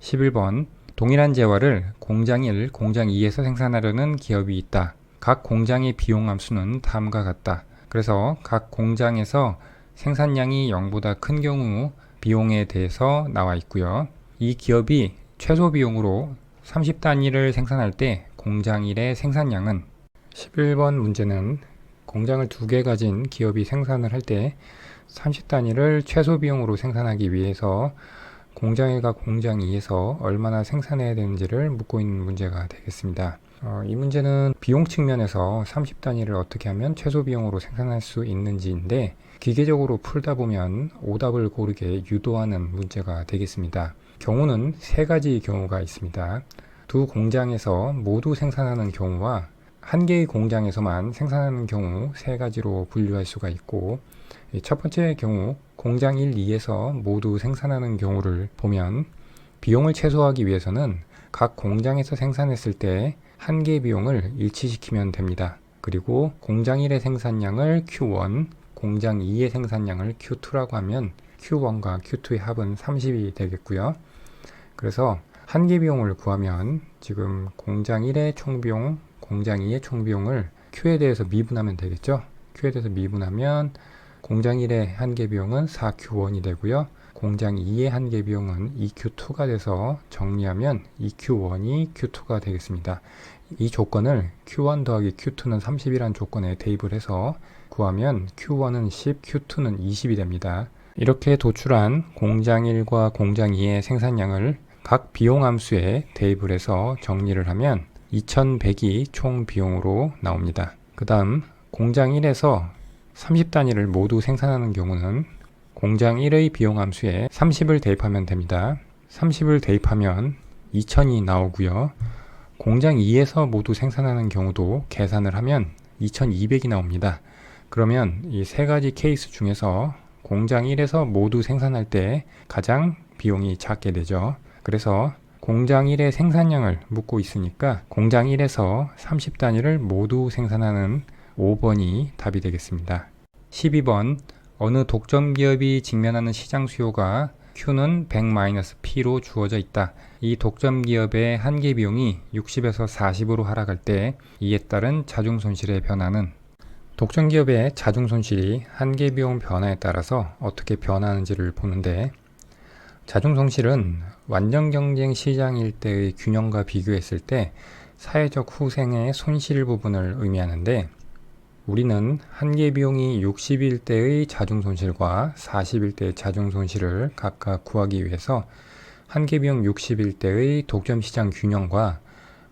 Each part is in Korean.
11번 동일한 재화를 공장 1, 공장 2에서 생산하려는 기업이 있다. 각 공장의 비용 함수는 다음과 같다. 그래서 각 공장에서 생산량이 0보다 큰 경우 비용에 대해서 나와 있고요. 이 기업이 최소 비용으로 30단위를 생산할 때 공장 1의 생산량은 11번 문제는 공장을 2개 가진 기업이 생산을 할 때 30단위를 최소 비용으로 생산하기 위해서 공장 1과 공장 2에서 얼마나 생산해야 되는지를 묻고 있는 문제가 되겠습니다. 이 문제는 비용 측면에서 30단위를 어떻게 하면 최소 비용으로 생산할 수 있는지인데 기계적으로 풀다 보면 오답을 고르게 유도하는 문제가 되겠습니다. 경우는 세 가지 경우가 있습니다. 두 공장에서 모두 생산하는 경우와 한 개의 공장에서만 생산하는 경우 세 가지로 분류할 수가 있고, 첫 번째 경우 공장 1, 2에서 모두 생산하는 경우를 보면 비용을 최소화하기 위해서는 각 공장에서 생산했을 때 한 개의 비용을 일치시키면 됩니다. 그리고 공장 1의 생산량을 Q1, 공장 2의 생산량을 Q2라고 하면 Q1과 Q2의 합은 30이 되겠고요. 그래서 한 개 비용을 구하면 지금 공장 1의 총비용, 공장 2의 총비용을 Q에 대해서 미분하면 되겠죠. Q에 대해서 미분하면 공장 1의 한 개 비용은 4Q1이 되고요. 공장 2의 한 개 비용은 2Q2가 돼서 정리하면 2Q1이 Q2가 되겠습니다. 이 조건을 Q1 더하기 Q2는 30이라는 조건에 대입을 해서 구하면 Q1은 10, Q2는 20이 됩니다. 이렇게 도출한 공장 1과 공장 2의 생산량을 각 비용 함수에 대입을 해서 정리를 하면 2100이 총 비용으로 나옵니다. 그 다음 공장 1에서 30단위를 모두 생산하는 경우는 공장 1의 비용 함수에 30을 대입하면 됩니다. 30을 대입하면 2000이 나오고요. 공장 2에서 모두 생산하는 경우도 계산을 하면 2200이 나옵니다. 그러면 이 세 가지 케이스 중에서 공장 1에서 모두 생산할 때 가장 비용이 작게 되죠. 그래서 공장 1의 생산량을 묻고 있으니까 공장 1에서 30단위를 모두 생산하는 5번이 답이 되겠습니다. 12번 어느 독점 기업이 직면하는 시장 수요가 Q는 100-P로 주어져 있다. 이 독점 기업의 한 개 비용이 60에서 40으로 하락할 때 이에 따른 자중 손실의 변화는 독점 기업의 자중 손실이 한 개 비용 변화에 따라서 어떻게 변하는지를 보는데 자중 손실은 완전 경쟁 시장일 때의 균형과 비교했을 때 사회적 후생의 손실 부분을 의미하는데 우리는 한 개 비용이 60일 때의 자중 손실과 40일 때의 자중 손실을 각각 구하기 위해서 한 개 비용 60일 때의 독점 시장 균형과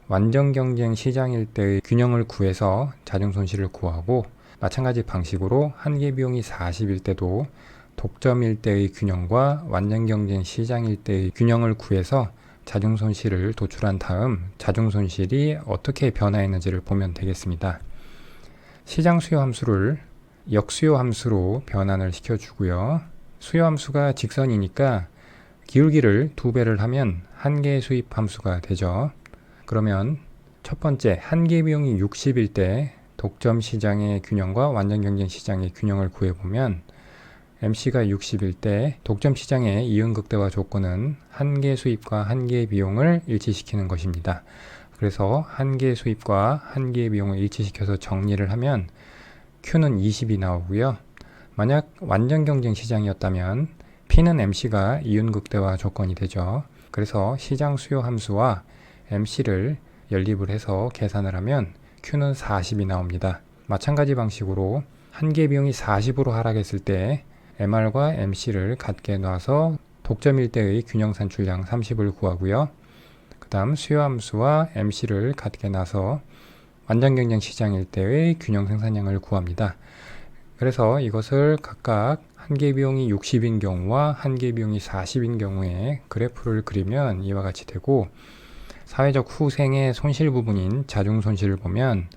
완전 경쟁 시장일 때의 균형을 구해서 자중 손실을 구하고 마찬가지 방식으로 한 개 비용이 40일 때도 독점일 때의 균형과 완전 경쟁 시장일 때의 균형을 구해서 자중 손실을 도출한 다음 자중 손실이 어떻게 변화했는지를 보면 되겠습니다. 시장 수요 함수를 역수요 함수로 변환을 시켜주고요. 수요 함수가 직선이니까 기울기를 2배를 하면 한 개의 수입 함수가 되죠. 그러면 첫 번째 한 개 비용이 60일 때 독점 시장의 균형과 완전 경쟁 시장의 균형을 구해보면 MC가 60일 때 독점 시장의 이윤극대화 조건은 한 개 수입과 한 개 비용을 일치시키는 것입니다. 그래서 한 개 수입과 한 개 비용을 일치시켜서 정리를 하면 Q는 20이 나오고요. 만약 완전 경쟁 시장이었다면 P는 MC가 이윤극대화 조건이 되죠. 그래서 시장 수요 함수와 MC를 연립을 해서 계산을 하면 Q는 40이 나옵니다. 마찬가지 방식으로 한 개 비용이 40으로 하락했을 때 MR과 MC를 같게 놔서 독점일 때의 균형 산출량 30을 구하고요. 그 다음 수요함수와 MC를 같게 놔서 완전 경쟁 시장일 때의 균형 생산량을 구합니다. 그래서 이것을 각각 한 개 비용이 60인 경우와 한 개 비용이 40인 경우에 그래프를 그리면 이와 같이 되고 사회적 후생의 손실 부분인 자중 손실을 보면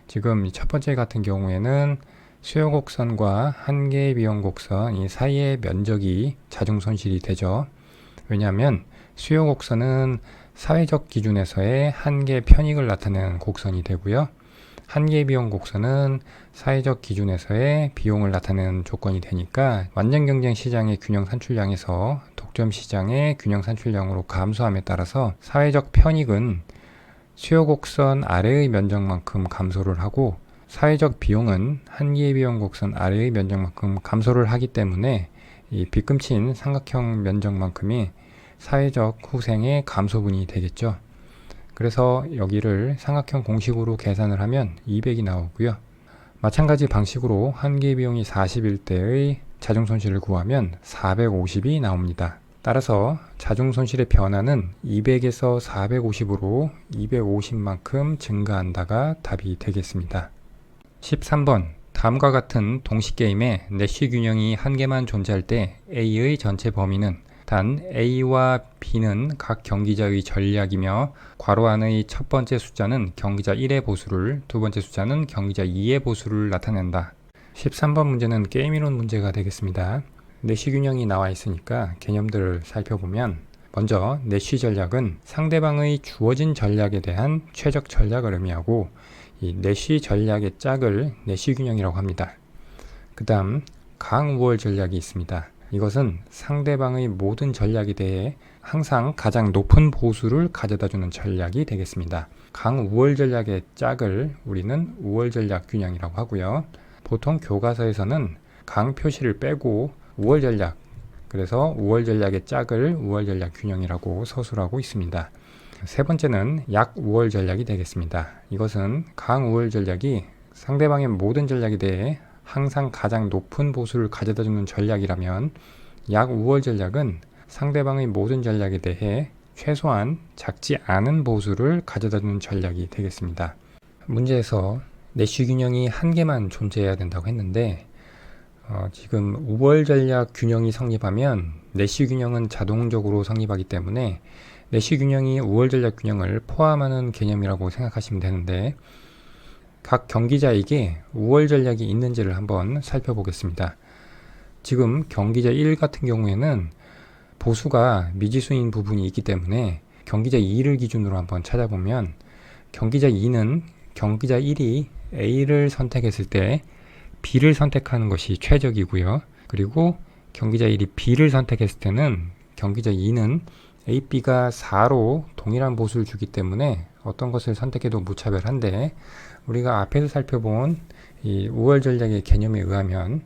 지금 첫 번째 같은 경우에는 수요 곡선과 한 개의 비용 곡선 이 사이의 면적이 자중 손실이 되죠. 왜냐하면 수요 곡선은 사회적 기준에서의 한 개 편익을 나타내는 곡선이 되고요. 한계 비용 곡선은 사회적 기준에서의 비용을 나타내는 조건이 되니까 완전 경쟁 시장의 균형 산출량에서 독점 시장의 균형 산출량으로 감소함에 따라서 사회적 편익은 수요 곡선 아래의 면적만큼 감소를 하고 사회적 비용은 한계 비용 곡선 아래의 면적만큼 감소를 하기 때문에 이 빗금친 삼각형 면적만큼이 사회적 후생의 감소분이 되겠죠. 그래서 여기를 삼각형 공식으로 계산을 하면 200이 나오고요. 마찬가지 방식으로 한계 비용이 41대의 자중 손실을 구하면 450이 나옵니다. 따라서 자중 손실의 변화는 200에서 450으로 250만큼 증가한다가 답이 되겠습니다. 13번 다음과 같은 동식 게임에 내시 균형이 한 개만 존재할 때 A의 전체 범위는 단 A와 B는 각 경기자의 전략이며 괄호 안의 첫 번째 숫자는 경기자 1의 보수를, 두 번째 숫자는 경기자 2의 보수를 나타낸다. 13번 문제는 게임이론 문제가 되겠습니다. 내시 균형이 나와 있으니까 개념들을 살펴보면 먼저 내시 전략은 상대방의 주어진 전략에 대한 최적 전략을 의미하고 이 내시 전략의 짝을 내시 균형이라고 합니다. 그 다음 강우월 전략이 있습니다. 이것은 상대방의 모든 전략에 대해 항상 가장 높은 보수를 가져다주는 전략이 되겠습니다. 강우월 전략의 짝을 우리는 우월 전략 균형이라고 하고요. 보통 교과서에서는 강 표시를 빼고 우월 전략, 그래서 우월 전략의 짝을 우월 전략 균형이라고 서술하고 있습니다. 세 번째는 약우월 전략이 되겠습니다. 이것은 강우월 전략이 상대방의 모든 전략에 대해 항상 가장 높은 보수를 가져다주는 전략이라면 약우월 전략은 상대방의 모든 전략에 대해 최소한 작지 않은 보수를 가져다주는 전략이 되겠습니다. 문제에서 내시 균형이 한 개만 존재해야 된다고 했는데 지금 우월 전략 균형이 성립하면 내시 균형은 자동적으로 성립하기 때문에 내시 균형이 우월 전략 균형을 포함하는 개념이라고 생각하시면 되는데 각 경기자에게 우월 전략이 있는지를 한번 살펴보겠습니다. 지금 경기자 1 같은 경우에는 보수가 미지수인 부분이 있기 때문에 경기자 2를 기준으로 한번 찾아보면 경기자 2는 경기자 1이 A를 선택했을 때 B를 선택하는 것이 최적이고요. 그리고 경기자 1이 B를 선택했을 때는 경기자 2는 A, B가 4로 동일한 보수를 주기 때문에 어떤 것을 선택해도 무차별한데 우리가 앞에서 살펴본 이 우월 전략의 개념에 의하면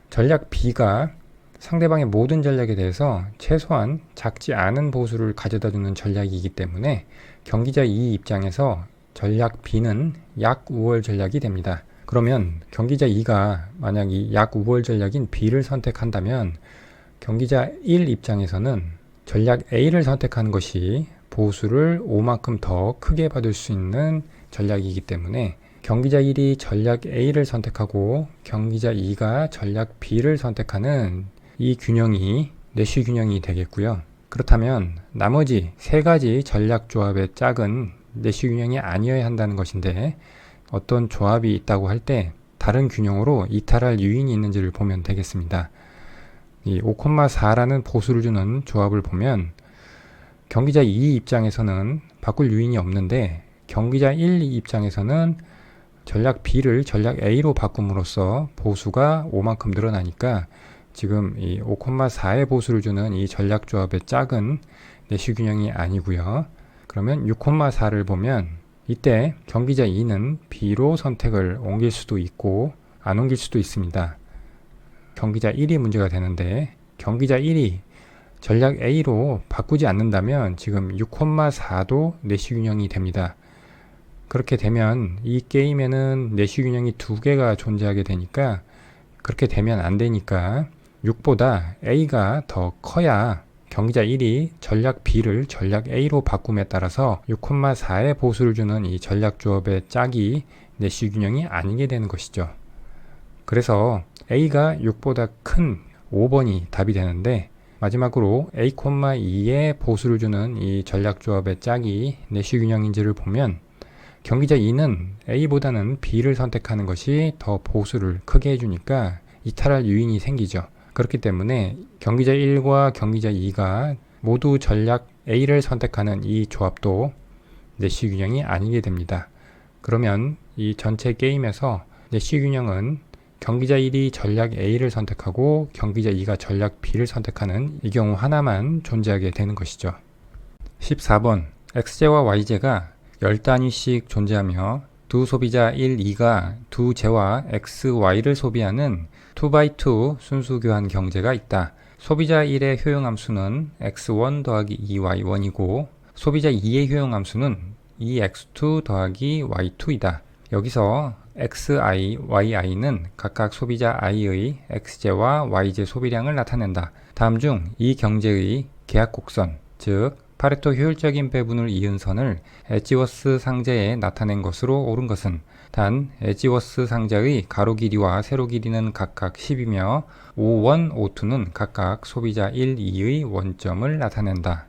전략 B가 상대방의 모든 전략에 대해서 최소한 작지 않은 보수를 가져다주는 전략이기 때문에 경기자 2 입장에서 전략 B는 약우월 전략이 됩니다. 그러면 경기자 2가 만약 이 약우월 전략인 B를 선택한다면 경기자 1 입장에서는 전략 A를 선택하는 것이 보수를 5만큼 더 크게 받을 수 있는 전략이기 때문에 경기자 1이 전략 A를 선택하고 경기자 2가 전략 B를 선택하는 이 균형이 내시 균형이 되겠고요. 그렇다면 나머지 세 가지 전략 조합의 짝은 내시 균형이 아니어야 한다는 것인데 어떤 조합이 있다고 할 때 다른 균형으로 이탈할 요인이 있는지를 보면 되겠습니다. 이 5,4라는 보수를 주는 조합을 보면 경기자 2 입장에서는 바꿀 요인이 없는데 경기자 1 입장에서는 전략 B를 전략 A로 바꿈으로써 보수가 5만큼 늘어나니까 지금 이 5,4의 보수를 주는 이 전략 조합의 짝은 내시 균형이 아니고요. 그러면 6,4를 보면 이때 경기자 2는 B로 선택을 옮길 수도 있고 안 옮길 수도 있습니다. 경기자 1이 문제가 되는데 경기자 1이 전략 A로 바꾸지 않는다면 지금 6,4도 내시 균형이 됩니다. 그렇게 되면 이 게임에는 내시 균형이 두 개가 존재하게 되니까 그렇게 되면 안 되니까 6보다 A가 더 커야 경기자 1이 전략 B를 전략 A로 바꿈에 따라서 6,4의 보수를 주는 이 전략 조합의 짝이 내시 균형이 아니게 되는 것이죠. 그래서 A가 6보다 큰 5번이 답이 되는데 마지막으로 A,2의 보수를 주는 이 전략 조합의 짝이 내시 균형인지를 보면 경기자 2는 A보다는 B를 선택하는 것이 더 보수를 크게 해주니까 이탈할 요인이 생기죠. 그렇기 때문에 경기자 1과 경기자 2가 모두 전략 A를 선택하는 이 조합도 내시 균형이 아니게 됩니다. 그러면 이 전체 게임에서 내시 균형은 경기자 1이 전략 A를 선택하고 경기자 2가 전략 B를 선택하는 이 경우 하나만 존재하게 되는 것이죠. 14번 x제와 y제가 10단위씩 존재하며 두 소비자 1, 2가 두 제와 x, y를 소비하는 2x2 순수 교환 경제가 있다. 소비자 1의 효용함수는 x1 더하기 2y1이고 소비자 2의 효용함수는 2x2 더하기 y2이다. 여기서 xi, yi는 각각 소비자 i의 x제와 y제 소비량을 나타낸다. 다음 중 이 경제의 계약곡선, 즉 파레토 효율적인 배분을 이은 선을 에지워스 상자에 나타낸 것으로 옳은 것은 단 에지워스 상자의 가로 길이와 세로 길이는 각각 10이며 O1, O2는 각각 소비자 1, 2의 원점을 나타낸다.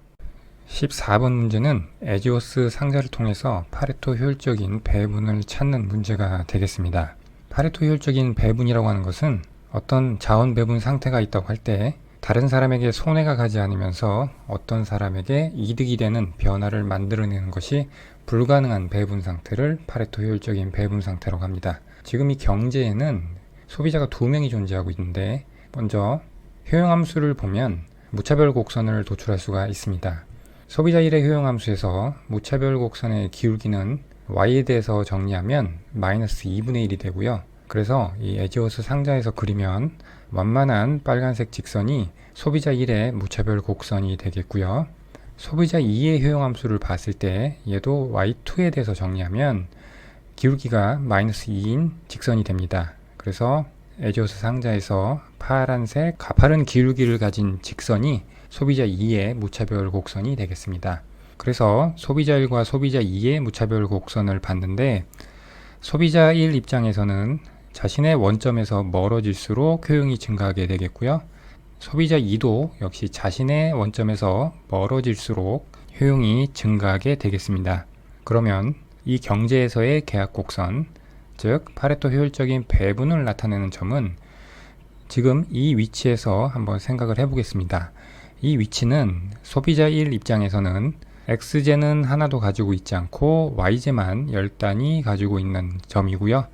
14번 문제는 에지워스 상자를 통해서 파레토 효율적인 배분을 찾는 문제가 되겠습니다. 파레토 효율적인 배분이라고 하는 것은 어떤 자원 배분 상태가 있다고 할 때 다른 사람에게 손해가 가지 않으면서 어떤 사람에게 이득이 되는 변화를 만들어내는 것이 불가능한 배분 상태를 파레토 효율적인 배분 상태라고 합니다. 지금 이 경제에는 소비자가 2명이 존재하고 있는데 먼저 효용함수를 보면 무차별 곡선을 도출할 수가 있습니다. 소비자 1의 효용함수에서 무차별 곡선의 기울기는 y에 대해서 정리하면 마이너스 2분의 1이 되고요. 그래서 이 에지워스 상자에서 그리면 완만한 빨간색 직선이 소비자 1의 무차별 곡선이 되겠고요. 소비자 2의 효용함수를 봤을 때 얘도 y2에 대해서 정리하면 기울기가 마이너스 2인 직선이 됩니다. 그래서 에지워스 상자에서 파란색 가파른 기울기를 가진 직선이 소비자 2의 무차별 곡선이 되겠습니다. 그래서 소비자 1과 소비자 2의 무차별 곡선을 봤는데 소비자 1 입장에서는 자신의 원점에서 멀어질수록 효용이 증가하게 되겠고요. 소비자 2도 역시 자신의 원점에서 멀어질수록 효용이 증가하게 되겠습니다. 그러면 이 경제에서의 계약곡선, 즉 파레토 효율적인 배분을 나타내는 점은 지금 이 위치에서 한번 생각을 해보겠습니다. 이 위치는 소비자 1 입장에서는 x제는 하나도 가지고 있지 않고 y제만 10단위 가지고 있는 점이고요.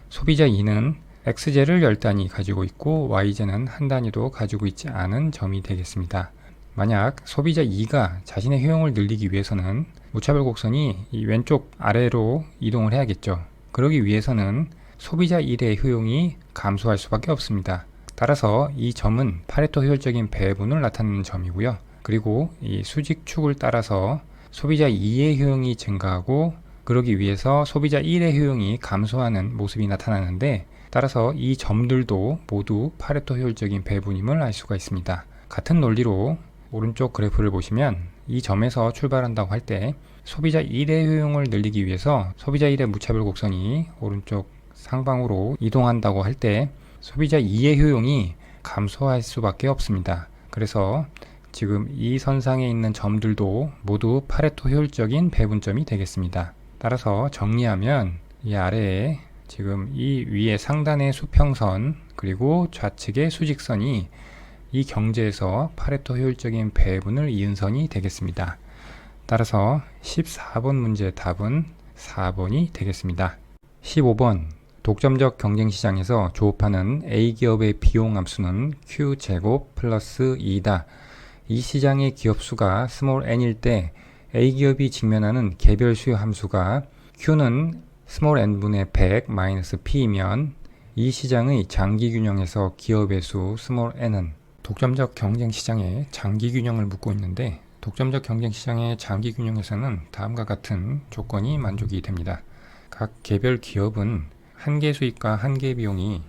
소비자 2는 x제를 10단위 가지고 있고 y제는 한 단위도 가지고 있지 않은 점이 되겠습니다. 만약 소비자 2가 자신의 효용을 늘리기 위해서는 무차별 곡선이 이 왼쪽 아래로 이동을 해야겠죠. 그러기 위해서는 소비자 1의 효용이 감소할 수밖에 없습니다. 따라서 이 점은 파레토 효율적인 배분을 나타내는 점이고요. 그리고 이 수직축을 따라서 소비자 2의 효용이 증가하고 그러기 위해서 소비자 1의 효용이 감소하는 모습이 나타나는데 따라서 이 점들도 모두 파레토 효율적인 배분임을 알 수가 있습니다. 같은 논리로 오른쪽 그래프를 보시면 이 점에서 출발한다고 할 때 소비자 1의 효용을 늘리기 위해서 소비자 1의 무차별 곡선이 오른쪽 상방으로 이동한다고 할 때 소비자 2의 효용이 감소할 수밖에 없습니다. 그래서 지금 이 선상에 있는 점들도 모두 파레토 효율적인 배분점이 되겠습니다. 따라서 정리하면 이 아래에 지금 이 위에 상단의 수평선 그리고 좌측의 수직선이 이 경제에서 파레토 효율적인 배분을 이은 선이 되겠습니다. 따라서 14번 문제의 답은 4번이 되겠습니다. 15번 독점적 경쟁시장에서 조업하는 A기업의 비용함수는 Q제곱 플러스 2다. 이 시장의 기업수가 스몰 n일 때 A기업이 직면하는 개별 수요 함수가 Q는 스몰 n분의 100 마이너스 P이면 이 시장의 장기균형에서 기업의 수 스몰 n은 독점적 경쟁시장의 장기균형을 묻고 있는데 독점적 경쟁시장의 장기균형에서는 다음과 같은 조건이 만족이 됩니다. 각 개별 기업은 한계 수익과 한계 비용이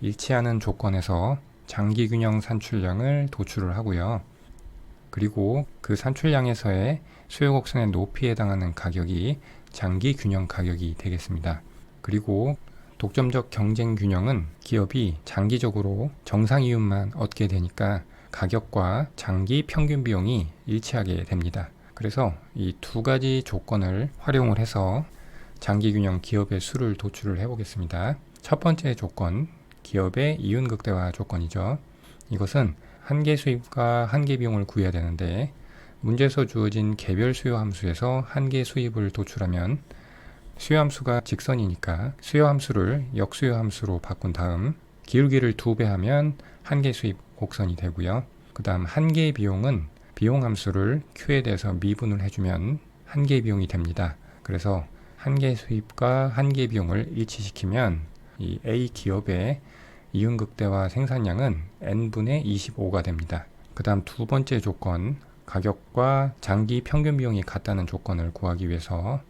일치하는 조건에서 장기균형 산출량을 도출을 하고요. 그리고 그 산출량에서의 수요곡선의 높이에 해당하는 가격이 장기균형 가격이 되겠습니다. 그리고 독점적 경쟁균형은 기업이 장기적으로 정상이윤만 얻게 되니까 가격과 장기 평균 비용이 일치하게 됩니다. 그래서 이 두 가지 조건을 활용을 해서 장기균형 기업의 수를 도출을 해보겠습니다. 첫 번째 조건, 기업의 이윤 극대화 조건이죠. 이것은 한계 수입과 한계 비용을 구해야 되는데 문제에서 주어진 개별 수요 함수에서 한계 수입을 도출하면 수요함수가 직선이니까 수요함수를 역수요함수로 바꾼 다음 기울기를 2배 하면 한계 수입 곡선이 되고요. 그 다음 한계의 비용은 비용함수를 Q에 대해서 미분을 해주면 한계 비용이 됩니다. 그래서 한계 수입과 한계 비용을 일치시키면 이 A 기업의 이윤극대화 생산량은 N분의 25가 됩니다. 그 다음 두 번째 조건, 가격과 장기 평균 비용이 같다는 조건을 구하기 위해서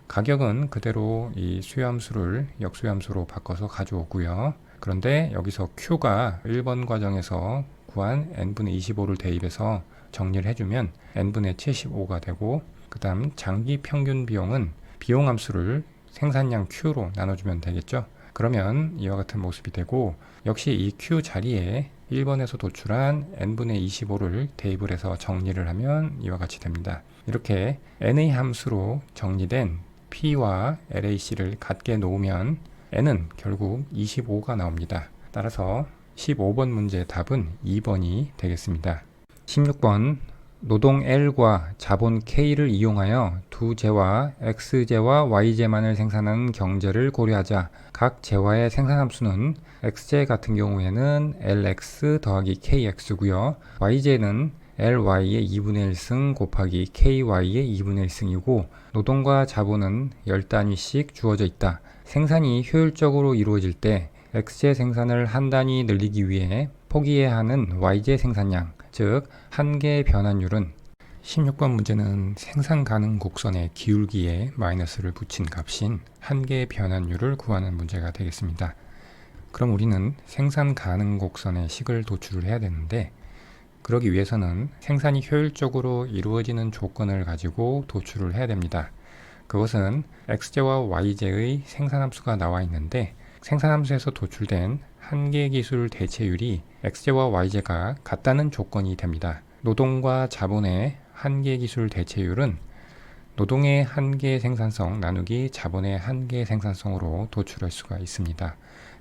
가격은 그대로 이 수요함수를 역수요함수로 바꿔서 가져오고요. 그런데 여기서 Q가 1번 과정에서 구한 N분의 25를 대입해서 정리를 해주면 N분의 75가 되고, 그 다음 장기 평균 비용은 비용함수를 생산량 Q로 나눠주면 되겠죠. 그러면 이와 같은 모습이 되고, 역시 이 Q 자리에 1번에서 도출한 N분의 25를 대입을 해서 정리를 하면 이와 같이 됩니다. 이렇게 N의 함수로 정리된 P와 LAC를 같게 놓으면 N은 결국 25가 나옵니다. 따라서 15번 문제의 답은 2번이 되겠습니다. 16번 노동 L과 자본 K를 이용하여 두 재화 X재와 Y재만을 생산하는 경제를 고려하자. 각 재화의 생산함수는 X재 같은 경우에는 LX 더하기 KX고요. Y재는 LY의 2분의 1승 곱하기 KY의 2분의 1승이고 노동과 자본은 10단위씩 주어져 있다. 생산이 효율적으로 이루어질 때 X재 생산을 한 단위 늘리기 위해 포기해야 하는 Y재 생산량, 즉 한계 변환율은 16번 문제는 생산 가능 곡선의 기울기에 마이너스를 붙인 값인 한계 변환율을 구하는 문제가 되겠습니다. 그럼 우리는 생산 가능 곡선의 식을 도출을 해야 되는데, 그러기 위해서는 생산이 효율적으로 이루어지는 조건을 가지고 도출을 해야 됩니다. 그것은 X재와 Y재의 생산함수가 나와 있는데, 생산함수에서 도출된 한계 기술 대체율이 X재와 Y재가 같다는 조건이 됩니다. 노동과 자본의 한계 기술 대체율은 노동의 한계 생산성 나누기 자본의 한계 생산성으로 도출할 수가 있습니다.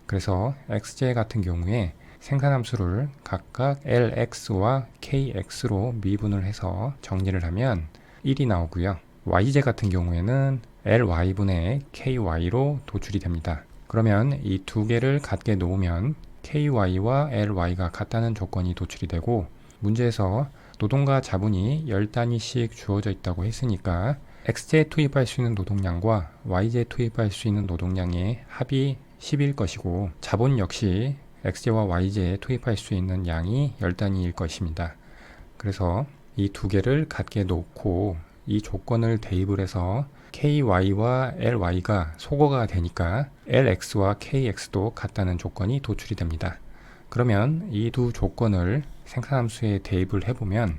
그래서 X재 같은 경우에 생산함수를 각각 LX와 KX로 미분을 해서 정리를 하면 1이 나오고요. Y재 같은 경우에는 LY분의 KY로 도출이 됩니다. 그러면 이 두 개를 같게 놓으면 KY와 LY가 같다는 조건이 도출이 되고, 문제에서 노동과 자본이 10단위씩 주어져 있다고 했으니까 X재에 투입할 수 있는 노동량과 Y재에 투입할 수 있는 노동량의 합이 10일 것이고, 자본 역시 X재와 Y재에 투입할 수 있는 양이 10단위일 것입니다. 그래서 이 두 개를 같게 놓고 이 조건을 대입을 해서 KY와 LY가 소거가 되니까 LX와 KX도 같다는 조건이 도출이 됩니다. 그러면 이 두 조건을 생산함수에 대입을 해보면,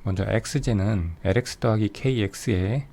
먼저 X재는 LX 더하기 KX에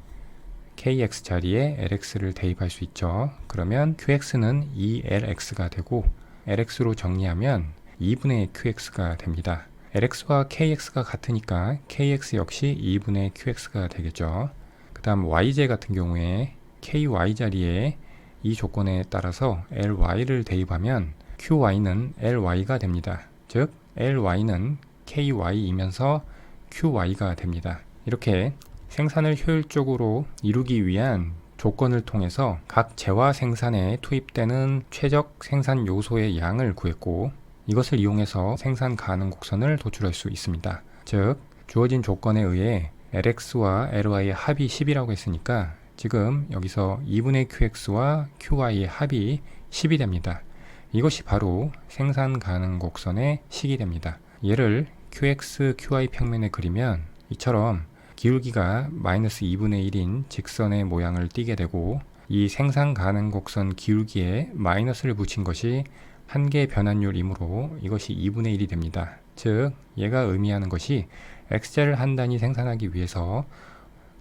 KX 자리에 LX를 대입할 수 있죠. 그러면 QX는 2LX가 되고, LX로 정리하면 2분의 QX가 됩니다. LX와 KX가 같으니까 KX 역시 2분의 QX가 되겠죠. 그 다음 YJ 같은 경우에 KY 자리에 이 조건에 따라서 LY를 대입하면 QY는 LY가 됩니다. 즉 LY는 KY이면서 QY가 됩니다. 이렇게 생산을 효율적으로 이루기 위한 조건을 통해서 각 재화 생산에 투입되는 최적 생산 요소의 양을 구했고, 이것을 이용해서 생산 가능 곡선을 도출할 수 있습니다. 즉 주어진 조건에 의해 LX와 LY의 합이 10이라고 했으니까 지금 여기서 2분의 QX와 QY의 합이 10이 됩니다. 이것이 바로 생산 가능 곡선의 식이 됩니다. 얘를 QX, QY 평면에 그리면 이처럼 기울기가 마이너스 2분의 1인 직선의 모양을 띠게 되고, 이 생산 가능 곡선 기울기에 마이너스를 붙인 것이 한계 변환율이므로 이것이 2분의 1이 됩니다. 즉 얘가 의미하는 것이 X재를 한 단위 생산하기 위해서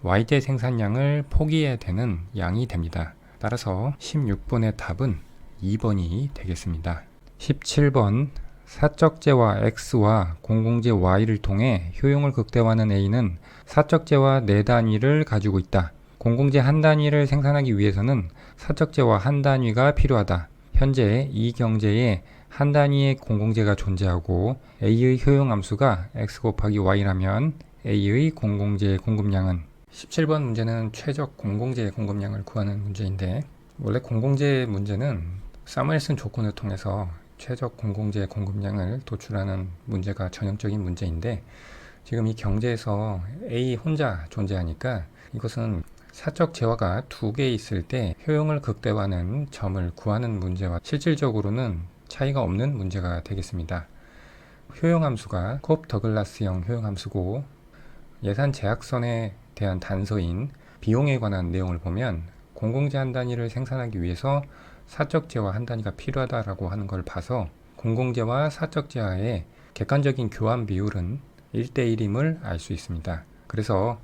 Y재 생산량을 포기해야 되는 양이 됩니다. 따라서 16번의 답은 2번이 되겠습니다. 17번 사적재화 X와 공공재 Y를 통해 효용을 극대화하는 A는 사적재화 4단위를 가지고 있다. 공공재 한 단위를 생산하기 위해서는 사적재화 한 단위가 필요하다. 현재 이 경제에 한 단위의 공공재가 존재하고 A의 효용함수가 X 곱하기 Y라면 A의 공공재 공급량은 17번 문제는 최적 공공재 공급량을 구하는 문제인데, 원래 공공재 문제는 사무엘슨 조건을 통해서 최적 공공재 공급량을 도출하는 문제가 전형적인 문제인데, 지금 이 경제에서 A 혼자 존재하니까 이것은 사적 재화가 두 개 있을 때 효용을 극대화하는 점을 구하는 문제와 실질적으로는 차이가 없는 문제가 되겠습니다. 효용함수가 콥 더글라스형 효용함수고, 예산 제약선에 대한 단서인 비용에 관한 내용을 보면 공공재 한 단위를 생산하기 위해서 사적 재화 한 단위가 필요하다라고 하는 걸 봐서 공공재와 사적 재화의 객관적인 교환 비율은 1대1임을 알 수 있습니다. 그래서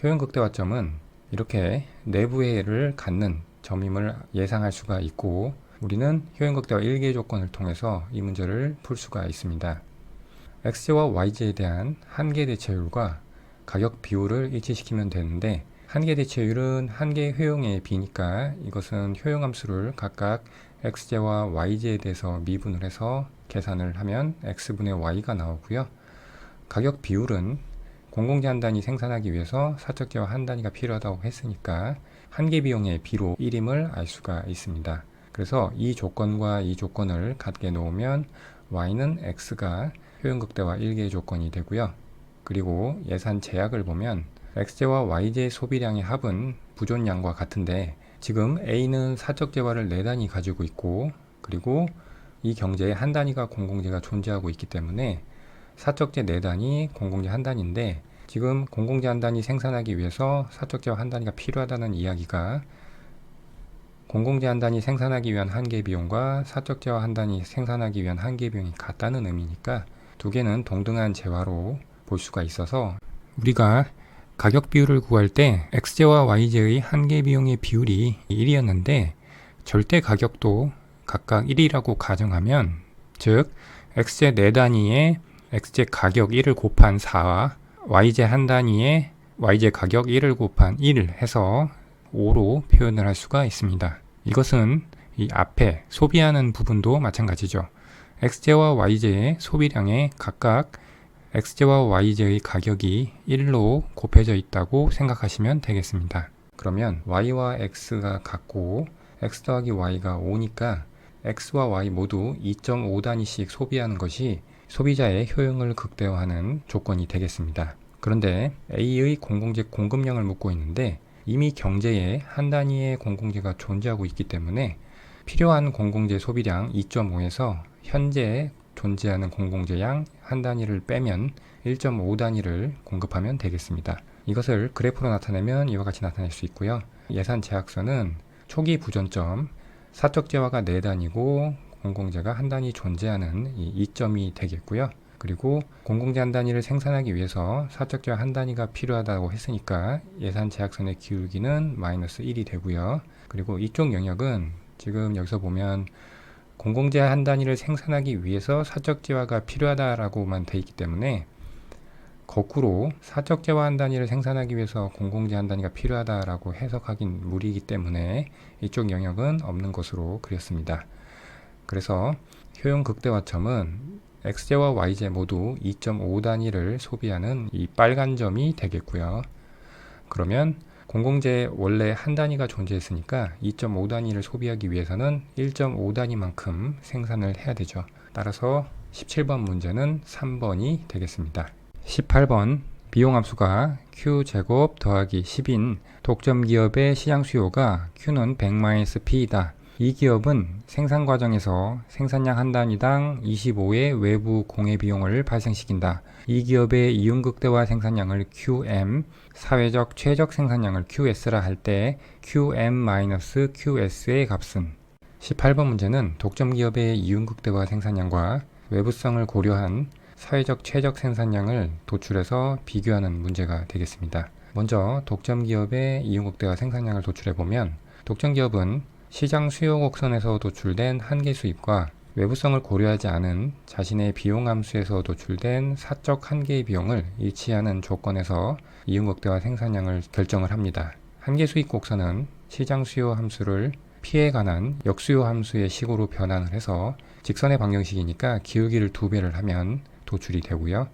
효용 극대화점은 이렇게 내부해를 갖는 점임을 예상할 수가 있고, 우리는 효용 극대화 1개 조건을 통해서 이 문제를 풀 수가 있습니다. X제와 Y제에 대한 한계 대체율과 가격 비율을 일치시키면 되는데, 한계 대체율은 한계 효용의 비니까 이것은 효용함수를 각각 X제와 Y제에 대해서 미분을 해서 계산을 하면 X분의 Y가 나오고요. 가격 비율은 공공재 한 단위 생산하기 위해서 사적 재화 한 단위가 필요하다고 했으니까 한계 비용의 비로 1임을 알 수가 있습니다. 그래서 이 조건과 이 조건을 같게 놓으면 Y는 X가 효용 극대화 1개의 조건이 되고요. 그리고 예산 제약을 보면 X제와 Y제의 소비량의 합은 부존량과 같은데, 지금 A는 사적 재화를 4단위 가지고 있고, 그리고 이 경제에 한 단위가 공공재가 존재하고 있기 때문에 사적재 4단위, 공공재 한 단위인데, 지금 공공재 한 단위 생산하기 위해서 사적재화 한 단위가 필요하다는 이야기가 공공재 한 단위 생산하기 위한 한계 비용과 사적재화 한 단위 생산하기 위한 한계 비용이 같다는 의미니까 두 개는 동등한 재화로 볼 수가 있어서, 우리가 가격 비율을 구할 때 X제와 Y제의 한계 비용의 비율이 1이었는데 절대 가격도 각각 1이라고 가정하면, 즉 X제 4단위에 X제 가격 1을 곱한 4와 Y제 한 단위에 Y제 가격 1을 곱한 1을 해서 5로 표현을 할 수가 있습니다. 이것은 이 앞에 소비하는 부분도 마찬가지죠. X제와 Y제의 소비량에 각각 X제와 Y제의 가격이 1로 곱해져 있다고 생각하시면 되겠습니다. 그러면 Y와 X가 같고 X 더하기 Y가 5니까 X와 Y 모두 2.5단위씩 소비하는 것이 소비자의 효용을 극대화하는 조건이 되겠습니다. 그런데 A의 공공재 공급량을 묻고 있는데 이미 경제에 한 단위의 공공재가 존재하고 있기 때문에 필요한 공공재 소비량 2.5에서 현재 존재하는 공공재량 한 단위를 빼면 1.5단위를 공급하면 되겠습니다. 이것을 그래프로 나타내면 이와 같이 나타낼 수 있고요. 예산 제약선은 초기 부존점, 사적 재화가 4단위고 공공재가 한 단위 존재하는 이 2점이 되겠고요. 그리고 공공재 한 단위를 생산하기 위해서 사적 재화 한 단위가 필요하다고 했으니까 예산 제약선의 기울기는 마이너스 1이 되고요. 그리고 이쪽 영역은 지금 여기서 보면 공공재 한 단위를 생산하기 위해서 사적 재화가 필요하다라고만 돼 있기 때문에, 거꾸로 사적 재화 한 단위를 생산하기 위해서 공공재 한 단위가 필요하다라고 해석하긴 무리이기 때문에 이쪽 영역은 없는 것으로 그렸습니다. 그래서 효용 극대화점은 X제와 Y제 모두 2.5단위를 소비하는 이 빨간 점이 되겠고요. 그러면 공공재 원래 한 단위가 존재했으니까 2.5단위를 소비하기 위해서는 1.5단위만큼 생산을 해야 되죠. 따라서 17번 문제는 3번이 되겠습니다. 18번 비용함수가 Q제곱 더하기 10인 독점기업의 시장 수요가 Q는 100-P이다. 이 기업은 생산 과정에서 생산량 한 단위당 25의 외부 공해 비용을 발생시킨다. 이 기업의 이윤극대화 생산량을 QM, 사회적 최적 생산량을 QS라 할 때 QM-QS의 값은, 18번 문제는 독점기업의 이윤극대화 생산량과 외부성을 고려한 사회적 최적 생산량을 도출해서 비교하는 문제가 되겠습니다. 먼저 독점기업의 이윤극대화 생산량을 도출해보면, 독점기업은 시장 수요 곡선에서 도출된 한계 수입과 외부성을 고려하지 않은 자신의 비용함수에서 도출된 사적 한계의 비용을 일치하는 조건에서 이윤극대화 생산량을 결정을 합니다. 한계 수입 곡선은 시장 수요 함수를 P에 관한 역수요 함수의 식으로 변환을 해서 직선의 방정식이니까 기울기를 2배를 하면 도출이 되고요.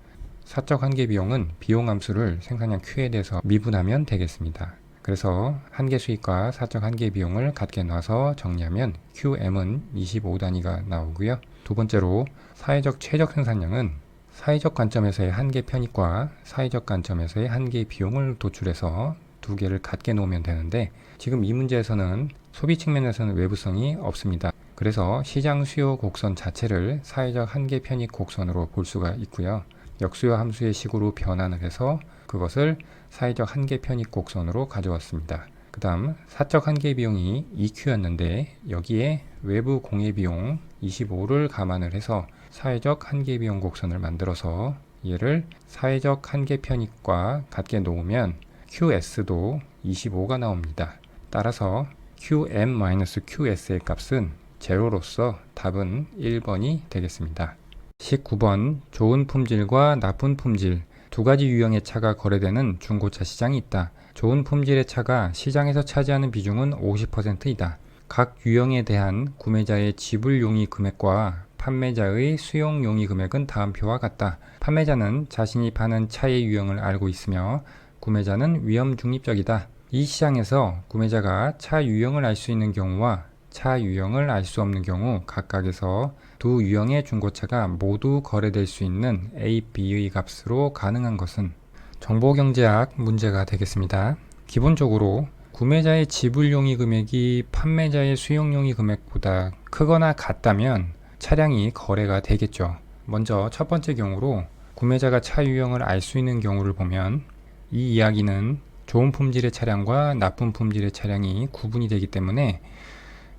사적 한계 비용은 비용 함수를 생산량 Q에 대해서 미분하면 되겠습니다. 그래서 한계 수익과 사적 한계 비용을 같게 놔서 정리하면 QM은 25단위가 나오고요. 두 번째로 사회적 최적 생산량은 사회적 관점에서의 한계 편익과 사회적 관점에서의 한계 비용을 도출해서 두 개를 같게 놓으면 되는데 지금 이 문제에서는 소비 측면에서는 외부성이 없습니다. 그래서 시장 수요 곡선 자체를 사회적 한계 편익 곡선으로 볼 수가 있고요. 역수요 함수의 식으로 변환을 해서 그것을 사회적 한계 편익 곡선으로 가져왔습니다. 그 다음 사적 한계 비용이 EQ였는데 여기에 외부 공해 비용 25를 감안을 해서 사회적 한계 비용 곡선을 만들어서 얘를 사회적 한계 편익과 같게 놓으면 QS도 25가 나옵니다. 따라서 QM-QS의 값은 제로로서 답은 1번이 되겠습니다. 19번 좋은 품질과 나쁜 품질 두 가지 유형의 차가 거래되는 중고차 시장이 있다. 좋은 품질의 차가 시장에서 차지하는 비중은 50%이다. 각 유형에 대한 구매자의 지불 용의 금액과 판매자의 수용 용의 금액은 다음 표와 같다. 판매자는 자신이 파는 차의 유형을 알고 있으며 구매자는 위험 중립적이다. 이 시장에서 구매자가 차 유형을 알 수 있는 경우와 차 유형을 알 수 없는 경우 각각에서 두 유형의 중고차가 모두 거래될 수 있는 A, B의 값으로 가능한 것은 정보경제학 문제가 되겠습니다. 기본적으로 구매자의 지불용의 금액이 판매자의 수용용의 금액보다 크거나 같다면 차량이 거래가 되겠죠. 먼저 첫 번째 경우로 구매자가 차 유형을 알 수 있는 경우를 보면 이 이야기는 좋은 품질의 차량과 나쁜 품질의 차량이 구분이 되기 때문에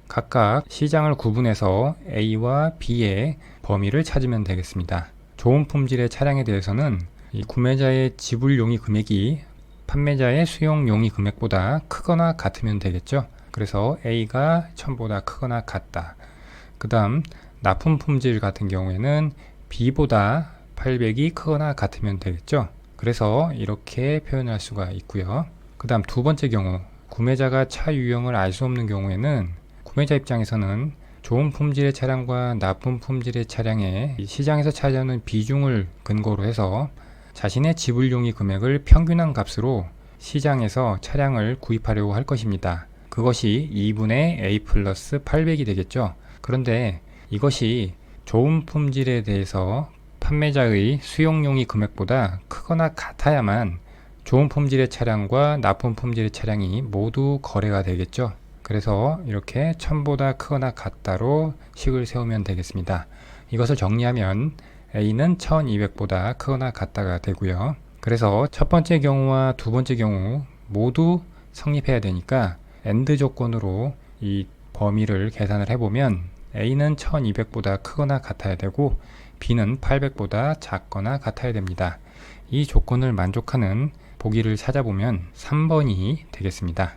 각각 시장을 구분해서 A와 B의 범위를 찾으면 되겠습니다. 좋은 품질의 차량에 대해서는 이 구매자의 지불 용의 금액이 판매자의 수용 용의 금액보다 크거나 같으면 되겠죠. 그래서 A가 1000보다 크거나 같다. 그 다음 나쁜 품질 같은 경우에는 B보다 800이 크거나 같으면 되겠죠. 그래서 이렇게 표현할 수가 있고요. 그 다음 두 번째 경우 구매자가 차 유형을 알 수 없는 경우에는 구매자 입장에서는 좋은 품질의 차량과 나쁜 품질의 차량의 시장에서 차지하는 비중을 근거로 해서 자신의 지불용의 금액을 평균한 값으로 시장에서 차량을 구입하려고 할 것입니다. 그것이 2분의 A 플러스 800이 되겠죠. 그런데 이것이 좋은 품질에 대해서 판매자의 수용용의 금액보다 크거나 같아야만 좋은 품질의 차량과 나쁜 품질의 차량이 모두 거래가 되겠죠. 그래서 이렇게 1000보다 크거나 같다로 식을 세우면 되겠습니다. 이것을 정리하면 A는 1200보다 크거나 같다가 되고요. 그래서 첫 번째 경우와 두 번째 경우 모두 성립해야 되니까 AND 조건으로 이 범위를 계산을 해보면 A는 1200보다 크거나 같아야 되고 B는 800보다 작거나 같아야 됩니다. 이 조건을 만족하는 보기를 찾아보면 3번이 되겠습니다.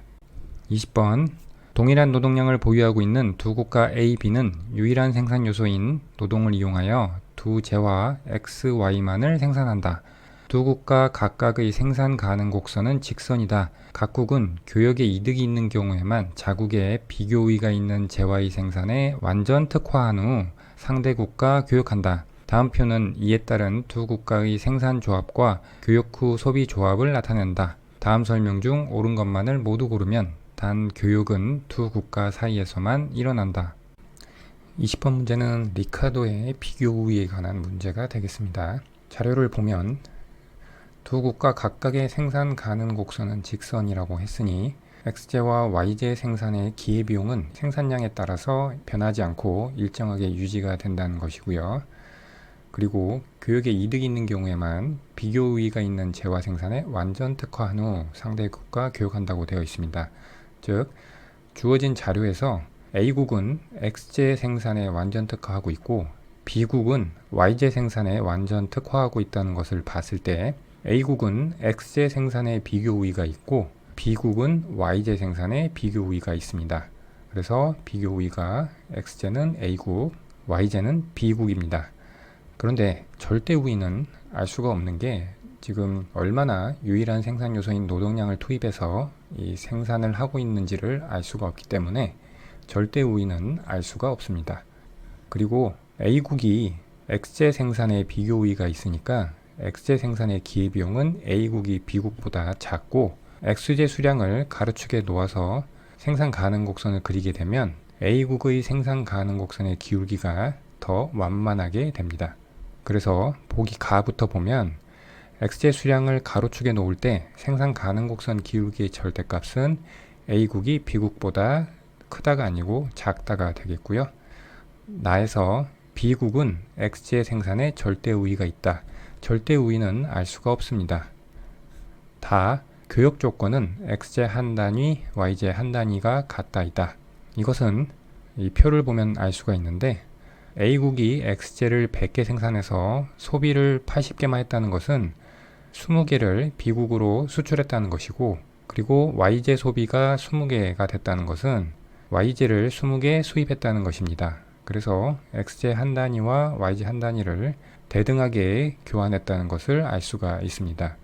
20번 동일한 노동량을 보유하고 있는 두 국가 A, B는 유일한 생산 요소인 노동을 이용하여 두 재화 X, Y만을 생산한다. 두 국가 각각의 생산 가능 곡선은 직선이다. 각국은 교역의 이득이 있는 경우에만 자국에 비교우위가 있는 재화의 생산에 완전 특화한 후 상대 국가 교역한다. 다음 표는 이에 따른 두 국가의 생산 조합과 교역 후 소비 조합을 나타낸다. 다음 설명 중 옳은 것만을 모두 고르면 단 교역은 두 국가 사이에서만 일어난다. 20번 문제는 리카도의 비교 우위에 관한 문제가 되겠습니다. 자료를 보면 두 국가 각각의 생산 가능 곡선은 직선이라고 했으니 X제와 Y제 생산의 기회비용은 생산량에 따라서 변하지 않고 일정하게 유지가 된다는 것이고요. 그리고 교역에 이득이 있는 경우에만 비교 우위가 있는 재화 생산에 완전 특화한 후 상대국과 교역한다고 되어 있습니다. 즉 주어진 자료에서 A국은 X제 생산에 완전 특화하고 있고 B국은 Y제 생산에 완전 특화하고 있다는 것을 봤을 때 A국은 X제 생산에 비교 우위가 있고 B국은 Y제 생산에 비교 우위가 있습니다. 그래서 비교 우위가 X제는 A국, Y제는 B국입니다. 그런데 절대 우위는 알 수가 없는 게 지금 얼마나 유일한 생산 요소인 노동량을 투입해서 이 생산을 하고 있는지를 알 수가 없기 때문에 절대 우위는 알 수가 없습니다. 그리고 A국이 X제 생산에 비교 우위가 있으니까 X제 생산의 기회비용은 A국이 B국보다 작고 X제 수량을 가로축에 놓아서 생산 가능 곡선을 그리게 되면 A국의 생산 가능 곡선의 기울기가 더 완만하게 됩니다. 그래서 보기 가부터 보면 X제 수량을 가로축에 놓을 때 생산 가능 곡선 기울기의 절대값은 A국이 B국보다 크다가 아니고 작다가 되겠고요. 나에서 B국은 X제 생산에 절대 우위가 있다. 절대 우위는 알 수가 없습니다. 다 교역 조건은 X제 한 단위, Y제 한 단위가 같다이다. 이것은 이 표를 보면 알 수가 있는데 A국이 X제를 100개 생산해서 소비를 80개만 했다는 것은 20개를 B국으로 수출했다는 것이고, 그리고 Y제 소비가 20개가 됐다는 것은 Y제를 20개 수입했다는 것입니다. 그래서 X제 한 단위와 Y제 한 단위를 대등하게 교환했다는 것을 알 수가 있습니다.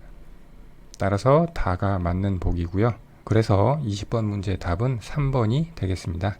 따라서 다가 맞는 보기고요. 그래서 20번 문제의 답은 3번이 되겠습니다.